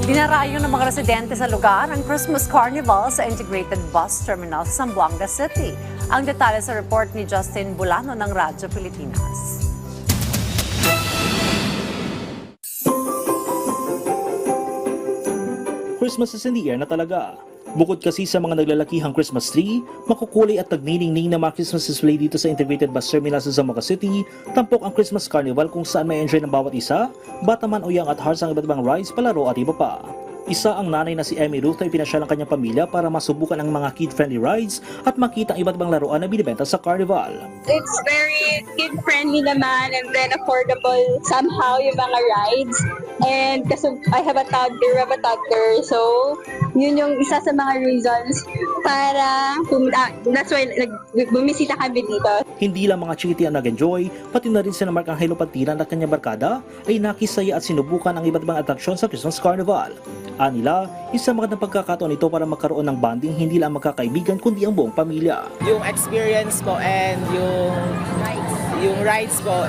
Dinarayo ng mga residente sa lugar ang Christmas Carnival sa Integrated Bus Terminal sa Zamboanga City. Ang detalye sa report ni Justin Bulano ng Radyo Pilipinas. Christmas is in the air na talaga. Bukod kasi sa mga naglalakihang Christmas tree, makukulay at nagniningning na mga Christmas display dito sa Integrated Bus Terminal sa Zamboanga City, tampok ang Christmas Carnival kung saan may enjoy ng bawat isa, bata man o young at hearts ang iba't ibang rides, palaro at iba pa. Isa ang nanay na si Emmy Ruth ay pinasyal ang kanyang pamilya para masubukan ang mga kid-friendly rides at makita ang iba't ibang laruan na binibenta sa Carnival. It's very kid-friendly naman and then affordable somehow yung mga rides. And kasi I have a toddler, so yun yung isa sa mga reasons para that's why bumisita kami dito. Hindi lang mga chiti ang nag-enjoy, pati na rin si Mark Angelo Pantilan at kanyang barkada ay nakisaya at sinubukan ang iba't ibang atraksyon sa Christmas Carnival. Anila, isang magandang pagkakataon ito para magkaroon ng bonding hindi lang magkakaibigan kundi ang buong pamilya. Yung experience po and yung rides po,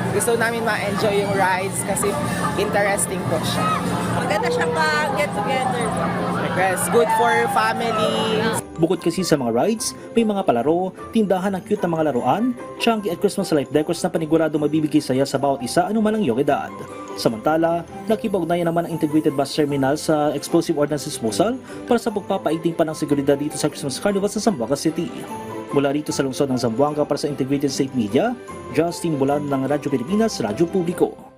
gusto namin ma-enjoy yung rides kasi interesting po siya. Maganda siya pa-get together. Yes, good for family. Bukod kasi sa mga rides, may mga palaro, tindahan ng cute na mga laruan, Changi at Christmas light decors na panigurado mabibigay saya sa bawat isa anuman ang iyong edad. Samantala, nakipag-ugnayan naman ang Integrated Bus Terminal sa Explosive Ordnance Disposal para sa pagpapaigting pa ng seguridad dito sa Christmas Carnival sa Zamboanga City. Mula rito sa lungsod ng Zamboanga para sa Integrated State Media, Justin Bulano ng Radyo Pilipinas, Radyo Publiko.